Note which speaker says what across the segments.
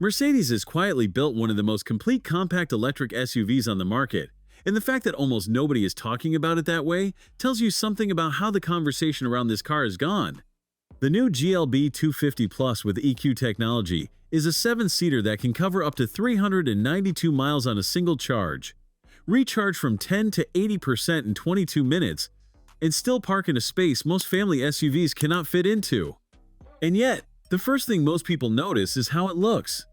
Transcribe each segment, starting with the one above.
Speaker 1: Mercedes has quietly built one of the most complete compact electric SUVs on the market, and the fact that almost nobody is talking about it that way tells you something about how the conversation around this car has gone. The new GLB 250 Plus with EQ technology is a 7-seater that can cover up to 392 miles on a single charge, recharge from 10 to 80% in 22 minutes, and still park in a space most family SUVs cannot fit into. And yet, the first thing most people notice is how it looks.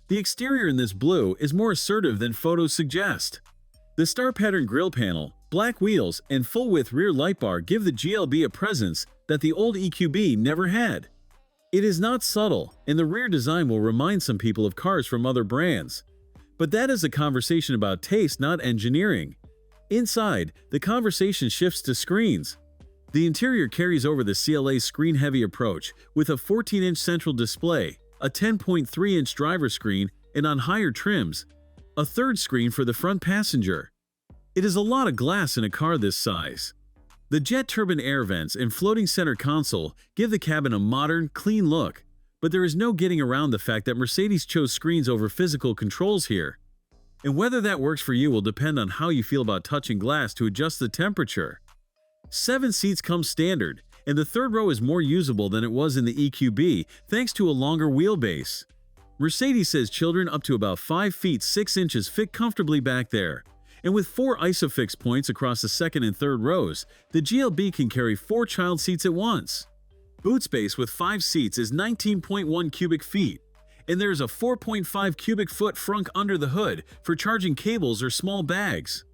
Speaker 1: The exterior in this blue is more assertive than photos suggest. The star pattern grille panel, black wheels, and full-width rear light bar give the GLB a presence that the old EQB never had. It is not subtle, and the rear design will remind some people of cars from other brands. But that is a conversation about taste, not engineering. Inside, the conversation shifts to screens. The interior carries over the CLA's screen-heavy approach with a 14-inch central display, a 10.3-inch driver screen, and on higher trims, a third screen for the front passenger. It is a lot of glass in a car this size. The jet turbine air vents and floating center console give the cabin a modern, clean look, but there is no getting around the fact that Mercedes chose screens over physical controls here. And whether that works for you will depend on how you feel about touching glass to adjust the temperature. 7 seats come standard, and the third row is more usable than it was in the EQB thanks to a longer wheelbase. Mercedes says children up to about 5 feet 6 inches fit comfortably back there. And with 4 ISOFIX points across the second and third rows, the GLB can carry 4 child seats at once. Boot space with 5 seats is 19.1 cubic feet, and there is a 4.5 cubic foot frunk under the hood for charging cables or small bags.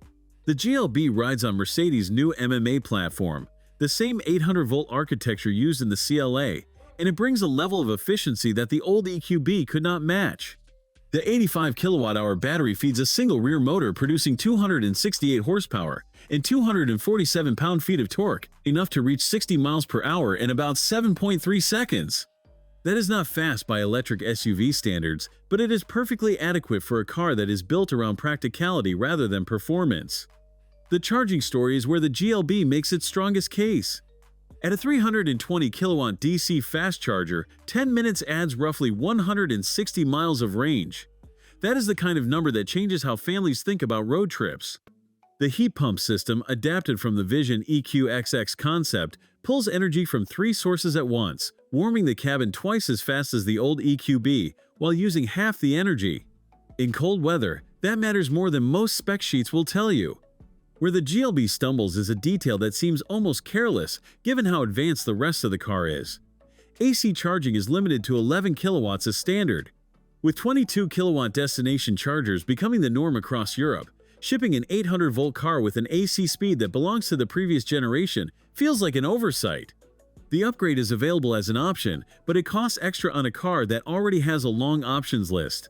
Speaker 1: The GLB rides on Mercedes' new MMA platform, the same 800-volt architecture used in the CLA, and it brings a level of efficiency that the old EQB could not match. The 85 kilowatt-hour battery feeds a single rear motor producing 268 horsepower and 247 pound-feet of torque, enough to reach 60 miles per hour in about 7.3 seconds. That is not fast by electric SUV standards, but it is perfectly adequate for a car that is built around practicality rather than performance. The charging story is where the GLB makes its strongest case. At a 320 kilowatt DC fast charger, 10 minutes adds roughly 160 miles of range. That is the kind of number that changes how families think about road trips. The heat pump system, adapted from the Vision EQXX concept, pulls energy from 3 sources at once, warming the cabin twice as fast as the old EQB, while using half the energy. In cold weather, that matters more than most spec sheets will tell you. Where the GLB stumbles is a detail that seems almost careless given how advanced the rest of the car is. AC charging is limited to 11 kilowatts as standard. With 22 kilowatt destination chargers becoming the norm across Europe, shipping an 800-volt car with an AC speed that belongs to the previous generation feels like an oversight. The upgrade is available as an option, but it costs extra on a car that already has a long options list.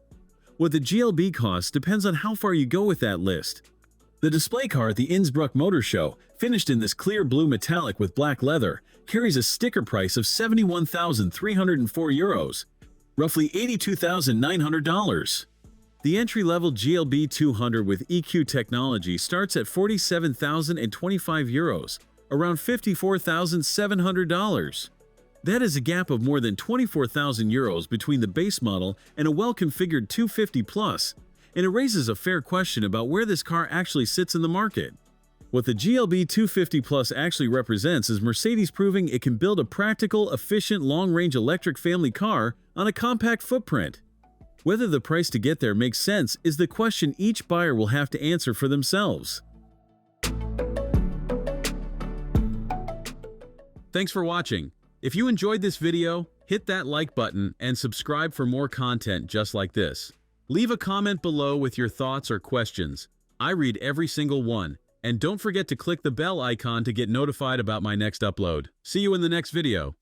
Speaker 1: What the GLB costs depends on how far you go with that list. The display car at the Innsbruck Motor Show, finished in this clear blue metallic with black leather, carries a sticker price of €71,304, roughly $82,900. The entry-level GLB 200 with EQ technology starts at €47,025, around $54,700. That is a gap of more than €24,000 between the base model and a well-configured 250 Plus, and it raises a fair question about where this car actually sits in the market. What the GLB 250 Plus actually represents is Mercedes proving it can build a practical, efficient, long-range electric family car on a compact footprint. Whether the price to get there makes sense is the question each buyer will have to answer for themselves. Thanks for watching. If you enjoyed this video, hit that like button and subscribe for more content just like this. Leave a comment below with your thoughts or questions. I read every single one. And don't forget to click the bell icon to get notified about my next upload. See you in the next video.